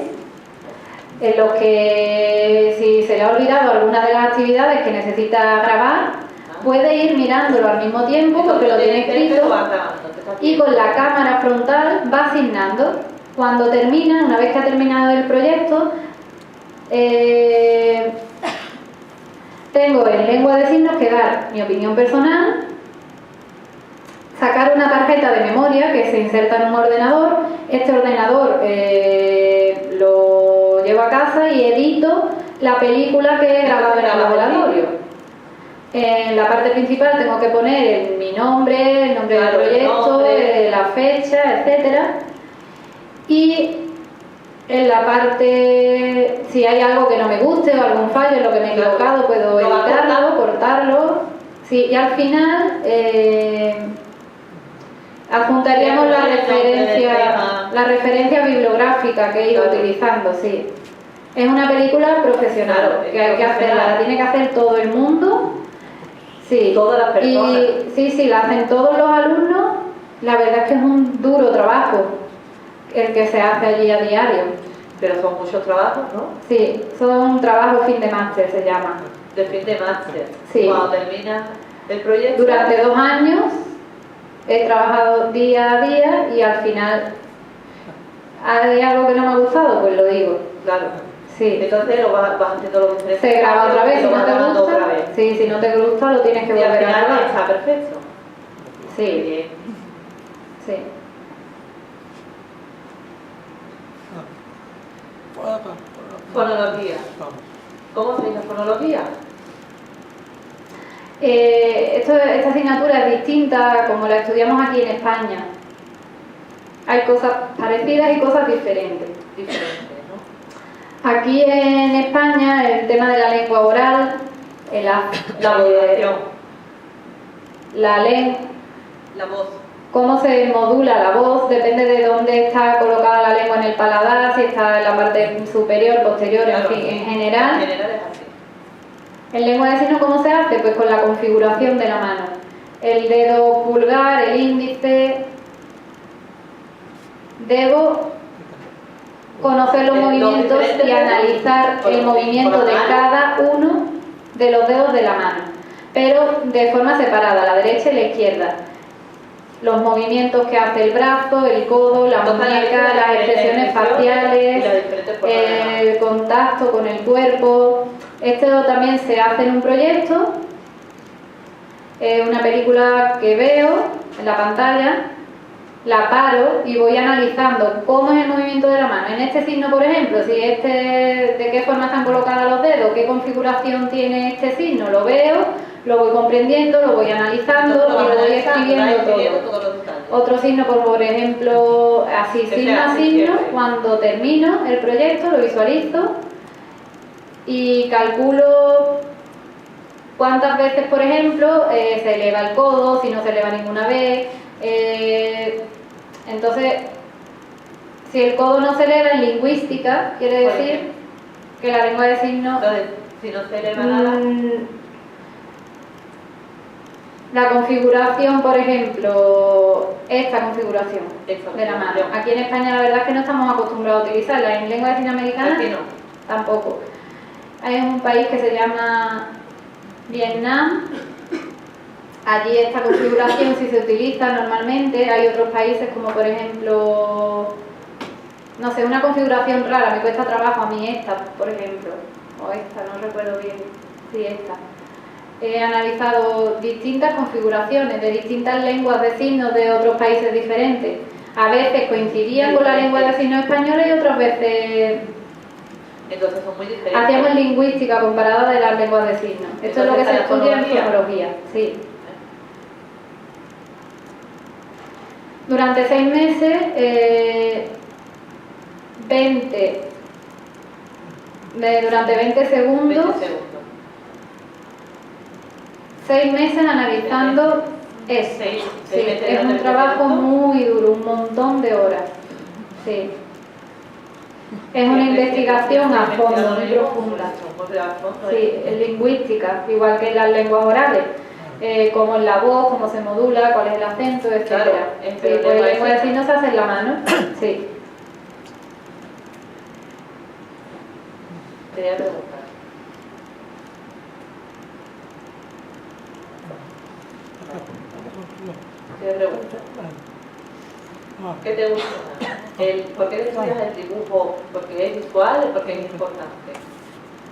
en los que, si se le ha olvidado alguna de las actividades que necesita grabar, puede ir mirándolo al mismo tiempo porque lo tiene escrito y con la cámara frontal va asignando. Cuando termina, una vez que ha terminado el proyecto, tengo en lengua de signos que dar mi opinión personal, sacar una tarjeta de memoria que se inserta en un ordenador. Este ordenador lo llevo a casa y edito la película que he grabado en el laboratorio. En la parte principal tengo que poner mi nombre, el nombre del proyecto, la fecha, etcétera. Y en la parte, si hay algo que no me guste o algún fallo en lo que me he equivocado, puedo editarlo, cortarlo. Sí, y al final adjuntaríamos la referencia bibliográfica que he ido utilizando, sí. Es una película profesional, que hay que hacerla, la tiene que hacer todo el mundo. Sí, todas las personas. Sí, la hacen todos los alumnos. La verdad es que es un duro trabajo el que se hace allí a diario. Pero son muchos trabajos, ¿no? Sí, son trabajos fin de máster, se llama. De fin de máster. Sí. Cuando termina el proyecto. Durante 2 años he trabajado día a día y al final hay algo que no me ha gustado, pues lo digo. Claro. Sí. Entonces lo vas haciendo lo diferente. Se graba otra vez, si no te gusta. Otra vez. Sí, si no te gusta lo tienes que y volver al a final grabar. está perfecto. Sí. Bien. Sí. Fonología. ¿Cómo se dice fonología? Esta asignatura es distinta como la estudiamos aquí en España. Hay cosas parecidas y cosas diferentes. Aquí en España el tema de la lengua oral, La modulación. La voz. cómo se modula la voz, depende de dónde está colocada la lengua en el paladar, si está en la parte superior, posterior, en fin, en general. En general es así. En lengua de signos, ¿cómo se hace? Pues con la configuración de la mano. El dedo pulgar, el índice. Debo conocer los movimientos y analizar el movimiento de cada uno de los dedos de la mano, pero de forma separada, la derecha y la izquierda. Los movimientos que hace el brazo, el codo, la muñeca, las expresiones faciales, el contacto con el cuerpo. Esto también se hace en un proyecto, una película que veo en la pantalla, la paro y voy analizando cómo es el movimiento de la mano. En este signo, por ejemplo, de qué forma están colocados los dedos, qué configuración tiene este signo, lo veo, lo voy comprendiendo, lo voy analizando y lo voy escribiendo todo. Otro signo, por ejemplo, así, signo a signo, cuando termino el proyecto lo visualizo y calculo cuántas veces, por ejemplo, se eleva el codo, si no se eleva ninguna vez. Entonces, si el codo no se eleva en lingüística, quiere decir que la lengua de signos... Entonces, si no se eleva nada... La configuración, por ejemplo, esta configuración de la mano. Aquí en España la verdad es que no estamos acostumbrados a utilizarla. En lengua de signos americana aquí no. Tampoco. Hay un país que se llama Vietnam. Allí esta configuración sí se utiliza normalmente. Hay otros países como por ejemplo, no sé, una configuración rara, me cuesta trabajo a mí esta, por ejemplo, o esta, no recuerdo bien, sí, esta. He analizado distintas configuraciones de distintas lenguas de signos de otros países diferentes. A veces coincidían con la lengua de signos española y otras veces... Entonces son muy diferentes. Hacíamos lingüística comparada de las lenguas de signos. Esto es lo que se estudia en fonología. Sí. Durante 6 meses, durante 20 segundos, 6 meses analizando eso. Sí, es un trabajo muy duro, un montón de horas. Sí. Es una investigación a fondo, muy profunda. Sí, en lingüística, igual que en las lenguas orales. Como en la voz, cómo se modula, cuál es el acento, etc. Claro, sí, pues lengua de signos se hace en la mano. Sí. Quería preguntar. ¿Qué te gusta? ¿Por qué estudias el dibujo? ¿Porque es visual o porque es importante?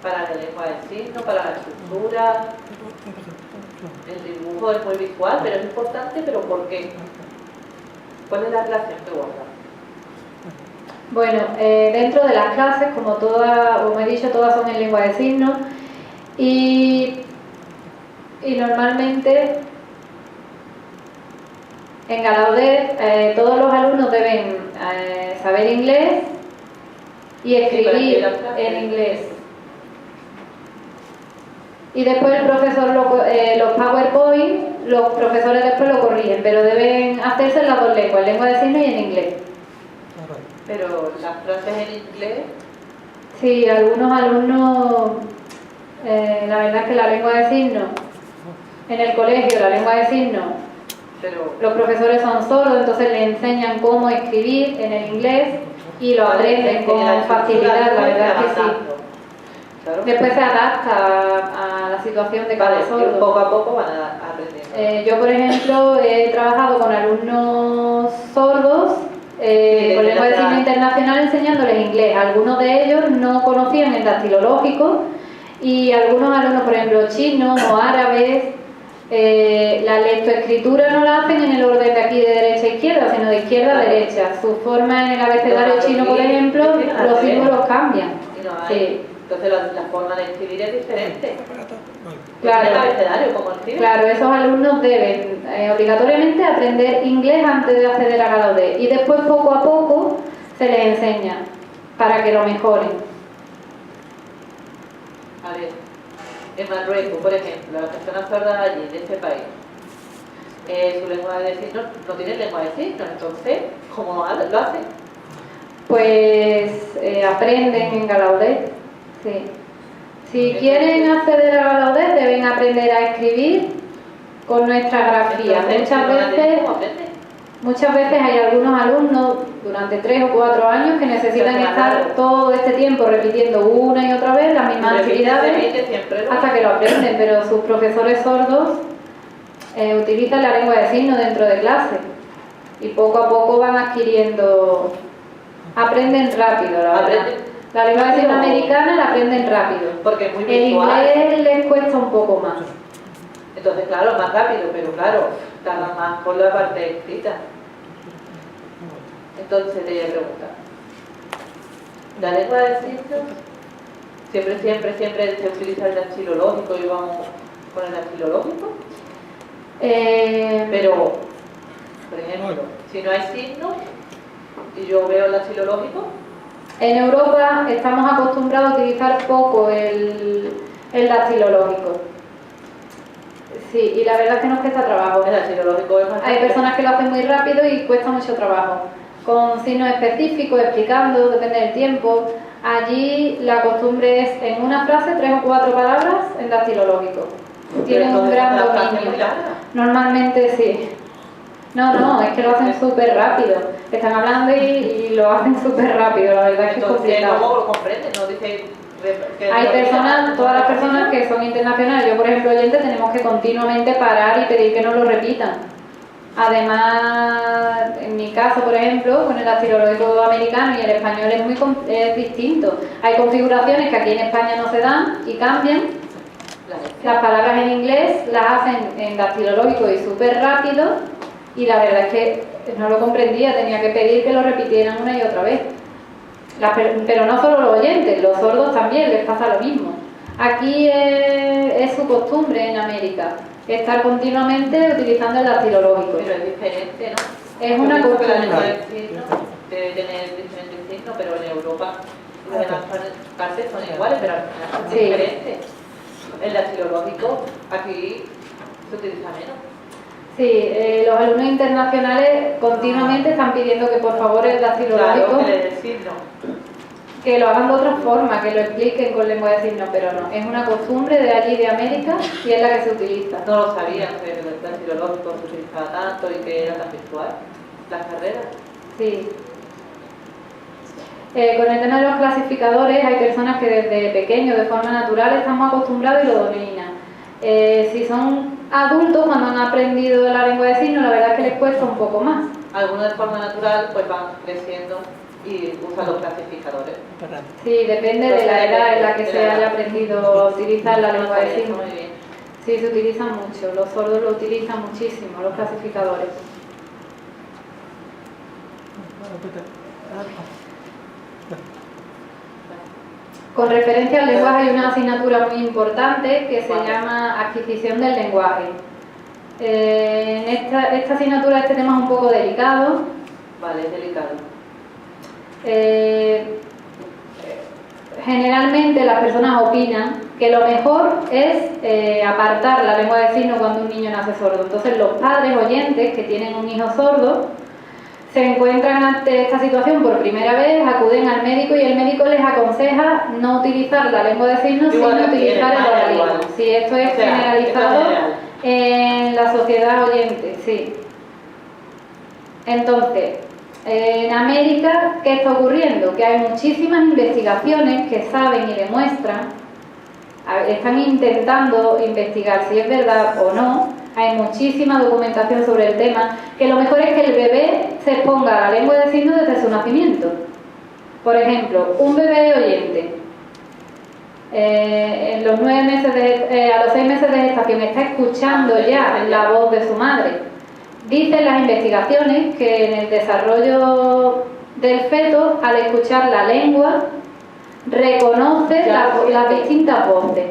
Para la lengua de signos, para la escultura. El dibujo es muy visual, pero es importante, pero ¿por qué? ¿Cuál es la relación que guarda? Bueno, dentro de las clases, como he dicho, todas son en lengua de signos y normalmente en Gallaudet todos los alumnos deben saber inglés y escribir en inglés. Y después el profesor, los PowerPoint, los profesores después lo corrigen, pero deben hacerse en las dos lenguas, en lengua de signos y en inglés. Pero las clases en inglés... Sí, algunos alumnos, la verdad es que la lengua de signos, en el colegio, la lengua de signos, los profesores son sordos, entonces le enseñan cómo escribir en el inglés y lo aprenden con facilidad, la verdad es que sí. Claro. Después se adapta a la situación de cada sordo. Y poco a poco van aprendiendo. Yo, por ejemplo, he trabajado con alumnos sordos con lengua de signos internacional enseñándoles inglés. Algunos de ellos no conocían el dactilológico y algunos alumnos, por ejemplo, chinos o árabes, la lectoescritura no la hacen en el orden de aquí de derecha a izquierda, sino de izquierda a derecha. Su forma en el abecedario chino, por ejemplo, los símbolos cambian. Sí. Entonces la forma de escribir es diferente. Claro, el abecedario, como escribe. Claro, esos alumnos deben obligatoriamente aprender inglés antes de acceder a Gallaudet y después poco a poco se les enseña para que lo mejoren. A ver, en Marruecos, por ejemplo, las personas sordas allí, de este país, su lengua de signos no tiene lengua de signos, entonces, ¿cómo lo hacen? Pues aprenden en Gallaudet, sí. Si quieren acceder a Gallaudet deben aprender a escribir con nuestra grafía. Muchas veces hay algunos alumnos durante 3 o 4 años que necesitan estar todo este tiempo repitiendo una y otra vez las mismas actividades hasta que lo aprenden, pero sus profesores sordos utilizan la lengua de signos dentro de clase y poco a poco van adquiriendo, aprenden rápido, la verdad. La lengua de signos americana la aprenden rápido. Porque es muy visual. El inglés les cuesta un poco más. Entonces, claro, más rápido, pero claro, tarda más por la parte escrita. Entonces, te voy a preguntar. La lengua de signos, siempre se utiliza el dactilológico y vamos con el dactilológico. Pero, por ejemplo, si no hay signos y yo veo el dactilológico. En Europa estamos acostumbrados a utilizar poco el dactilológico. Sí, y la verdad es que nos cuesta trabajo. El dactilológico es más Hay personas que lo hacen muy rápido y cuesta mucho trabajo. Con signos específicos, explicando, depende del tiempo. Allí la costumbre es en una frase 3 o 4 palabras en dactilológico. Tienen un gran dominio. Normalmente sí. No, es que lo hacen súper rápido. Están hablando y lo hacen súper rápido, la verdad es que es complicado. ¿Cómo lo comprenden? ¿No? Dice hay personas, todas las personas que son internacionales, yo por ejemplo oyente, tenemos que continuamente parar y pedir que nos lo repitan. Además, en mi caso, por ejemplo, con el dactilológico americano y el español es distinto. Hay configuraciones que aquí en España no se dan y cambian. Las palabras en inglés las hacen en dactilológico y súper rápido, y la verdad es que no lo comprendía, tenía que pedir que lo repitieran una y otra vez. Pero no solo los oyentes, los sordos también les pasa lo mismo. Aquí es su costumbre en América estar continuamente utilizando el dactilológico. Pero es diferente, ¿no? Es una costumbre. Debe tener diferentes signos, pero en Europa las demás partes son iguales, pero al final son diferentes. El dactilológico aquí se utiliza menos. Sí, los alumnos internacionales continuamente están pidiendo que por favor el dactilológico, que lo hagan de otra forma, que lo expliquen con lengua de signos, pero no, es una costumbre de allí de América y es la que se utiliza. No lo sabían que el dactilológico se utilizaba tanto y que era tan virtual, las carreras. Sí. Con el tema de los clasificadores, hay personas que desde pequeños, de forma natural, estamos acostumbrados y lo dominan. Si son adultos, cuando han aprendido la lengua de signos, la verdad es que les cuesta un poco más. Algunos de forma natural pues van creciendo y usan los clasificadores. Sí, depende de la edad en la que se haya aprendido a utilizar la lengua de signos. Sí, se utiliza mucho, los sordos lo utilizan muchísimo, los clasificadores. Con referencia al lenguaje hay una asignatura muy importante que se llama adquisición del lenguaje. En esta asignatura este tema es un poco delicado. Vale, es delicado. Generalmente las personas opinan que lo mejor es apartar la lengua de signos cuando un niño nace sordo. Entonces los padres oyentes que tienen un hijo sordo se encuentran ante esta situación por primera vez, acuden al médico y el médico les aconseja no utilizar la lengua de signos, sino utilizar el oralismo. Sí, esto es generalizado en la sociedad oyente, sí. Entonces, en América, ¿qué está ocurriendo? Que hay muchísimas investigaciones que saben y demuestran, están intentando investigar si es verdad o no. Hay muchísima documentación sobre el tema, que lo mejor es que el bebé se exponga a la lengua de signos desde su nacimiento. Por ejemplo, un bebé oyente, a los 6 meses de gestación está escuchando ya la voz de su madre. Dicen las investigaciones que en el desarrollo del feto, al escuchar la lengua, reconoce las distintas voces.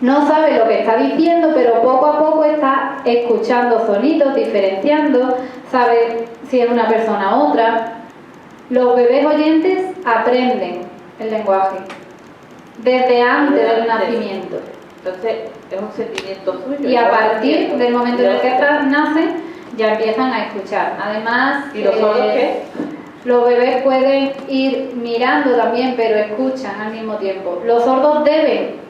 No sabe lo que está diciendo, pero poco a poco está escuchando sonidos, diferenciando, sabe si es una persona u otra. Los bebés oyentes aprenden el lenguaje desde antes del nacimiento. Entonces, es un sentimiento suyo. Y a partir del momento en el que nacen, ya empiezan a escuchar. Además, ¿y los sordos qué? Los bebés pueden ir mirando también, pero escuchan al mismo tiempo. Los sordos deben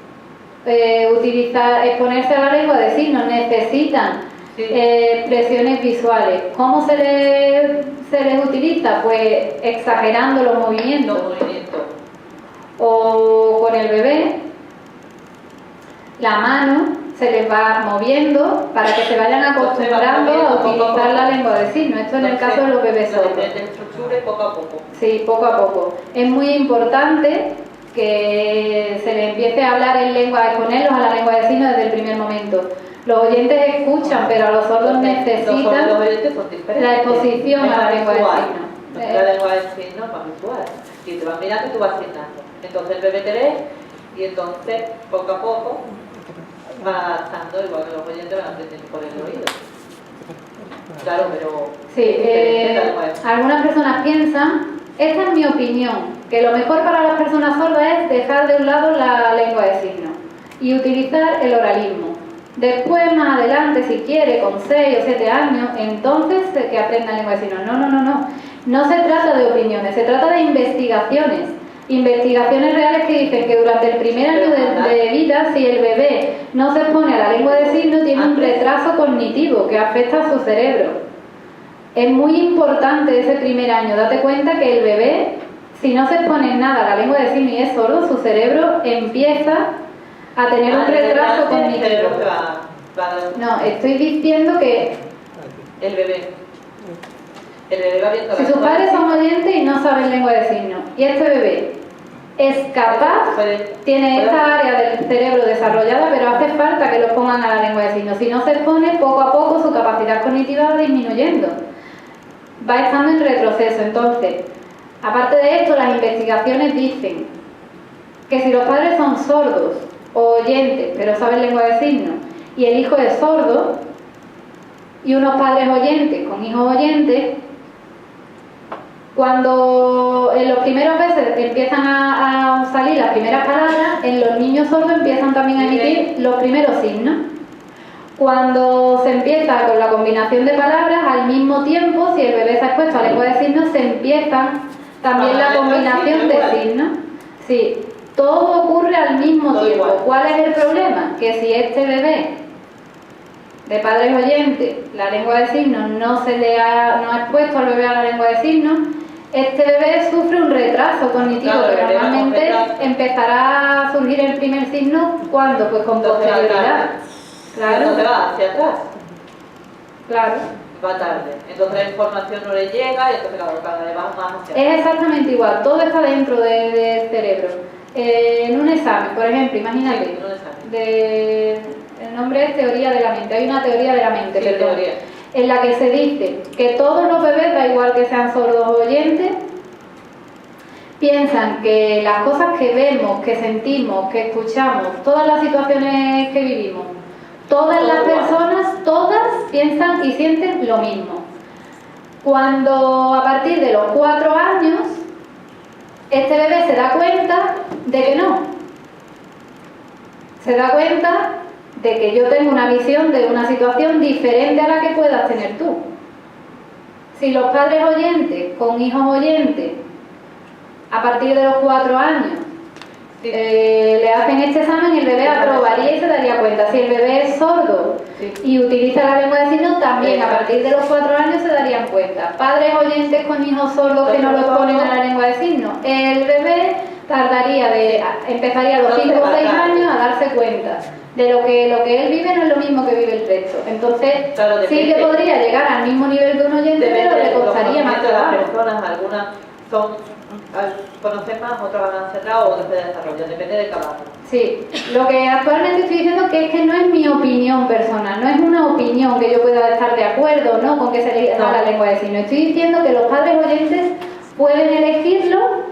exponerse a la lengua de signos, necesitan expresiones visuales. ¿Cómo se les utiliza? Pues exagerando los movimientos. O con el bebé, la mano se les va moviendo para que se vayan acostumbrando a utilizar la lengua de signos. Esto en el caso de los bebés sordos. Poco a poco. Sí, poco a poco. Es muy importante que se les empiece a hablar en lengua, a exponerlos a la lengua de signos desde el primer momento. Los oyentes escuchan, pero a los sordos necesitan la exposición a la lengua de signos. La lengua de signos es más visual. Y te van mirando y tú vas asignando. Entonces el bebé te ve Y entonces, poco a poco, van adaptando, igual que los oyentes van aprendiendo por el oído. Claro, pero... Sí, algunas personas piensan, esta es mi opinión, que lo mejor para las personas sordas es dejar de un lado la lengua de signos y utilizar el oralismo. Después, más adelante, si quiere, con 6 o 7 años, entonces que aprenda lengua de signos. No. No se trata de opiniones, se trata de investigaciones. Investigaciones reales que dicen que durante el primer año de vida, si el bebé no se expone a la lengua de signos, tiene un retraso cognitivo que afecta a su cerebro. Es muy importante ese primer año. Date cuenta que el bebé, si no se expone en nada a la lengua de signos y es sordo, su cerebro empieza a tener un retraso cognitivo. No, estoy diciendo que el bebé va viendo. Si sus padres son oyentes y no saben lengua de signos, y este bebé es capaz, tiene esta área del cerebro desarrollada, pero hace falta que lo pongan a la lengua de signos. Si no se expone, poco a poco su capacidad cognitiva va disminuyendo, va estando en retroceso. Entonces, aparte de esto, las investigaciones dicen que si los padres son sordos o oyentes, pero saben lengua de signos, y el hijo es sordo, y unos padres oyentes con hijos oyentes, cuando en los primeros meses empiezan a salir las primeras palabras, en los niños sordos empiezan también a emitir los primeros signos. Cuando se empieza con la combinación de palabras, al mismo tiempo, si el bebé está expuesto a lengua de signos, se empieza también la combinación de signos. Sí, todo ocurre al mismo tiempo. ¿Cuál es el problema? Que si este bebé de padres oyentes, la lengua de signos no ha expuesto al bebé a la lengua de signos, este bebé sufre un retraso cognitivo, que normalmente empezará a surgir el primer signo cuando, pues con posterioridad. Claro. Entonces va hacia atrás. Claro. Va tarde. Entonces la información no le llega y entonces cada vez va más hacia atrás. Es exactamente igual, todo está dentro del cerebro. En un examen, por ejemplo, imagínate, sí, en un examen. El nombre es teoría de la mente, hay una teoría de la mente, sí, perdón, teoría. En la que se dice que todos los bebés, da igual que sean sordos o oyentes, piensan que las cosas que vemos, que sentimos, que escuchamos, todas las situaciones que vivimos, todas las personas, todas piensan y sienten lo mismo. Cuando a partir de los 4 años, este bebé se da cuenta de que no. Se da cuenta de que yo tengo una visión de una situación diferente a la que puedas tener tú. Si los padres oyentes con hijos oyentes a partir de los 4 años le hacen este examen, el bebé aprobaría y se daría cuenta. Si el bebé es sordo y utiliza la lengua de signos, también a partir de los 4 años se darían cuenta. Padres oyentes con hijos sordos que no lo exponen a la lengua de signos, el bebé empezaría a los 5 o 6 años a darse cuenta de lo que él vive no es lo mismo que vive el resto. Entonces, claro, sí que podría llegar al mismo nivel de un oyente, pero le costaría más trabajo. Las personas, algunas conocen más, otras van cerradas o otras se desarrollan, depende de cada uno. Sí, lo que actualmente estoy diciendo es que no es mi opinión personal, no es una opinión que yo pueda estar de acuerdo, ¿no?, con que se le da la lengua de signos. Estoy diciendo que los padres oyentes pueden elegirlo,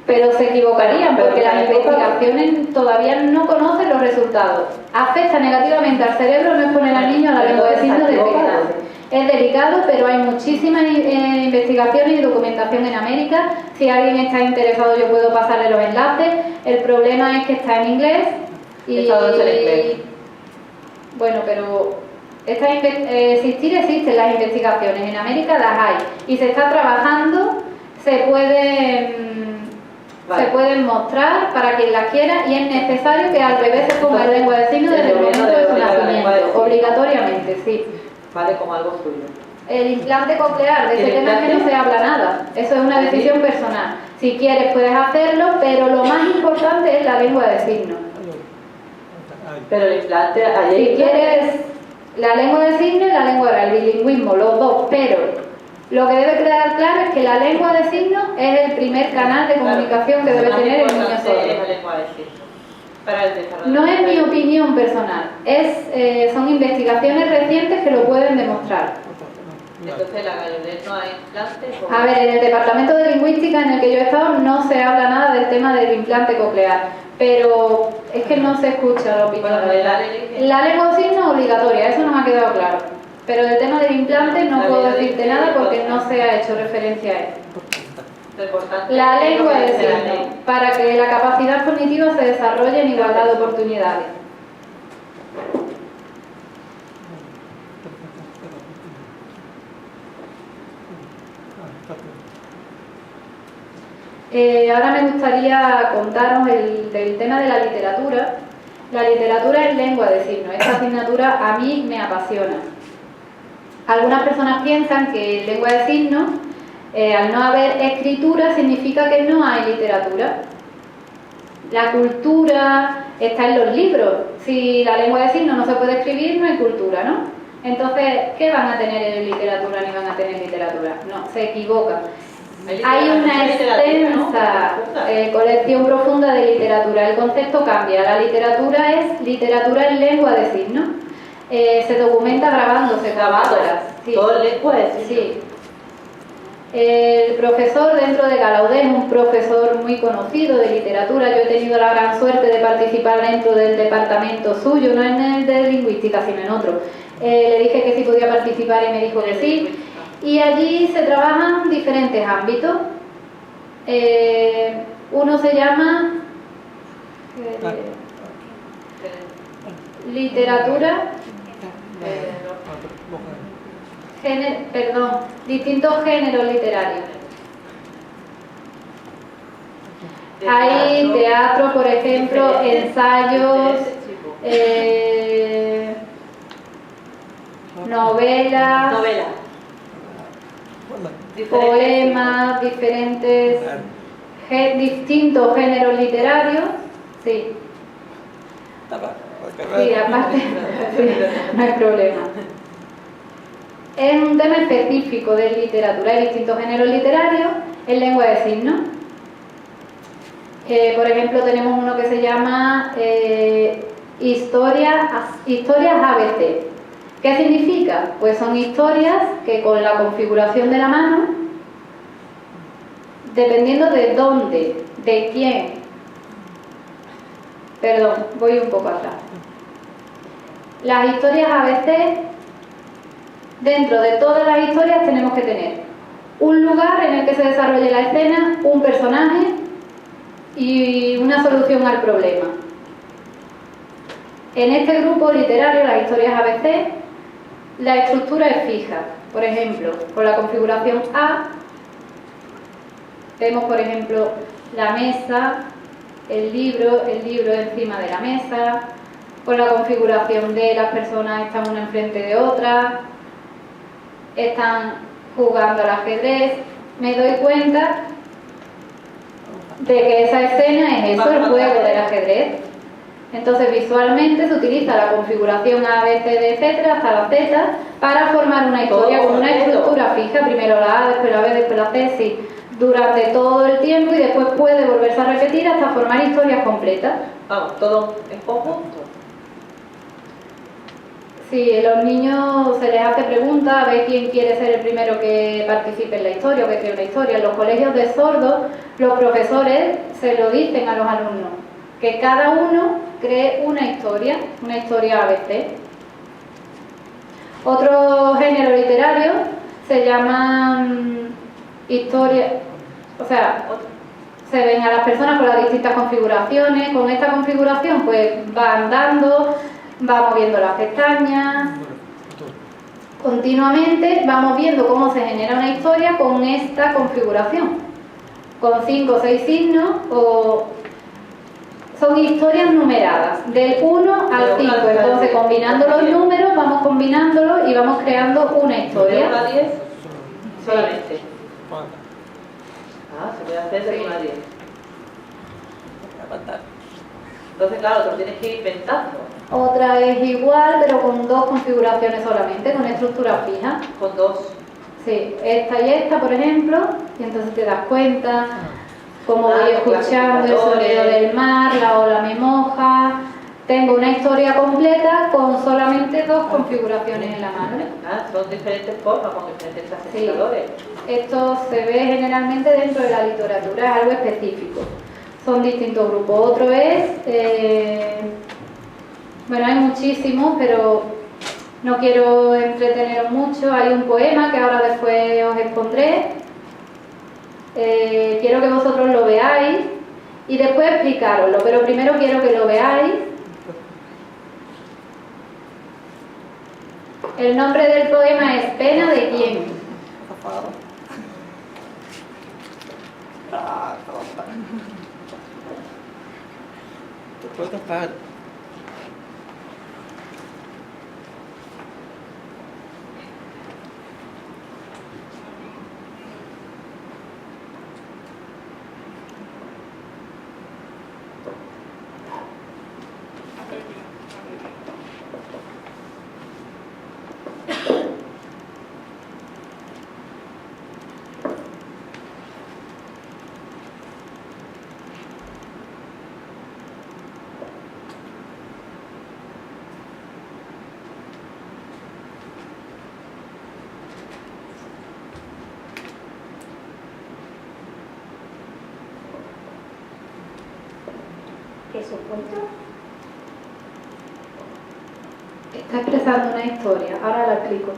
pero se equivocarían porque las investigaciones todavía no conocen los resultados. Afecta negativamente al cerebro no exponer al niño a la lengua de signos desde que nace. Es delicado, pero hay muchísimas investigaciones y documentación en América. Si alguien está interesado, yo puedo pasarle los enlaces. El problema es que está en inglés bueno, pero existen las investigaciones. En América las hay y se está trabajando. Se pueden mostrar para quien las quiera y es necesario que al bebé se ponga en lengua de signos desde el momento de su nacimiento, obligatoriamente, sí. Vale, como algo suyo. El implante coclear, de ese tema es que no se habla nada, eso es una decisión personal. Si quieres puedes hacerlo, pero lo más importante es la lengua de signos. Pero el implante, si quieres la lengua de signos y la lengua oral, el bilingüismo, los dos, pero lo que debe quedar claro es que la lengua de signos es el primer canal de comunicación que debe tener el niño sordo. No es mi opinión personal, son investigaciones recientes que lo pueden demostrar. Entonces, ¿la Gallonet no hay implantes? A ver, en el departamento de lingüística en el que yo he estado no se habla nada del tema del implante coclear, pero es que no se escucha la opinión. Bueno, La lengua de signos es obligatoria, eso no me ha quedado claro. Pero del tema del implante no puedo decirte nada porque no se ha hecho referencia a él. La lengua de signos, para que la capacidad cognitiva se desarrolle en igualdad de oportunidades. Ahora me gustaría contaros del tema de la literatura. La literatura es lengua de signos. Esta asignatura a mí me apasiona. Algunas personas piensan que lengua de signos, al no haber escritura, significa que no hay literatura. La cultura está en los libros. Si la lengua de signos no se puede escribir, no hay cultura, ¿no? Entonces, ¿qué van a tener en literatura ni van a tener literatura? No, se equivocan. Hay una extensa colección profunda de literatura. El concepto cambia. La literatura es literatura en lengua de signos. Se documenta grabándose. Sí. Todo lengua de signos. Sí. El profesor dentro de Galaudén, un profesor muy conocido de literatura, yo he tenido la gran suerte de participar dentro del departamento suyo, no en el de lingüística, sino en otro. Le dije que sí podía participar y me dijo que sí. Y allí se trabajan diferentes ámbitos. Uno se llama literatura, distintos géneros literarios. Hay teatro, por ejemplo, ensayos, novelas, poemas, distintos géneros literarios. Sí. Sí, aparte, sí, no hay problema. Es un tema específico de literatura. Hay distintos géneros literarios en lengua de signos. Por ejemplo, tenemos uno que se llama historias ABC. ¿Qué significa? Pues son historias que con la configuración de la mano, dependiendo de dónde, de quién. Perdón, voy un poco atrás. Las historias ABC, dentro de todas las historias tenemos que tener un lugar en el que se desarrolle la escena, un personaje y una solución al problema. En este grupo literario, las historias ABC, la estructura es fija. Por ejemplo, con la configuración A, vemos, por ejemplo, la mesa, el libro encima de la mesa. Con la configuración D, las personas están una enfrente de otra, están jugando al ajedrez. Me doy cuenta de que esa escena es eso, el juego del ajedrez. Entonces visualmente se utiliza la configuración A, B, C, D, etcétera, hasta la Z, para formar una historia con una estructura fija, primero la A, después la B, después la C, sí, durante todo el tiempo, y después puede volverse a repetir hasta formar historias completas. Vamos, todo en conjunto. Sí, a los niños se les hace preguntas a ver quién quiere ser el primero que participe en la historia o que cree una historia. En los colegios de sordos, los profesores se lo dicen a los alumnos, que cada uno cree una historia ABC. Otro género literario se llaman historias, o sea, se ven a las personas con las distintas configuraciones. Con esta configuración pues va andando, va moviendo las pestañas, continuamente vamos viendo cómo se genera una historia con esta configuración, con 5 o 6 signos, o son historias numeradas, del 1 al 5, entonces combinando los números, vamos combinándolos y vamos creando una historia. ¿De 1 a 10? Solamente. Se puede hacer de 1 a 10. Entonces, claro, tú tienes que ir inventando. Otra es igual, pero con 2 configuraciones solamente, con estructura fija. Con 2. Sí, esta y esta, por ejemplo, y entonces te das cuenta cómo voy escuchando el sonido del mar, la ola me moja. Tengo una historia completa con solamente 2 configuraciones en la mano. Son diferentes formas, con diferentes clasificadores. Sí. Esto se ve generalmente dentro de la literatura, es algo específico. son distintos grupos. Otro es, bueno, hay muchísimos, pero no quiero entreteneros mucho. Hay un poema que ahora después os expondré. Quiero que vosotros lo veáis y después explicaroslo, pero primero quiero que lo veáis. El nombre del poema es ¿Pena de quién? Te puedo tapar. ¿Qué es un cuento? Está expresando una historia, ahora la explico.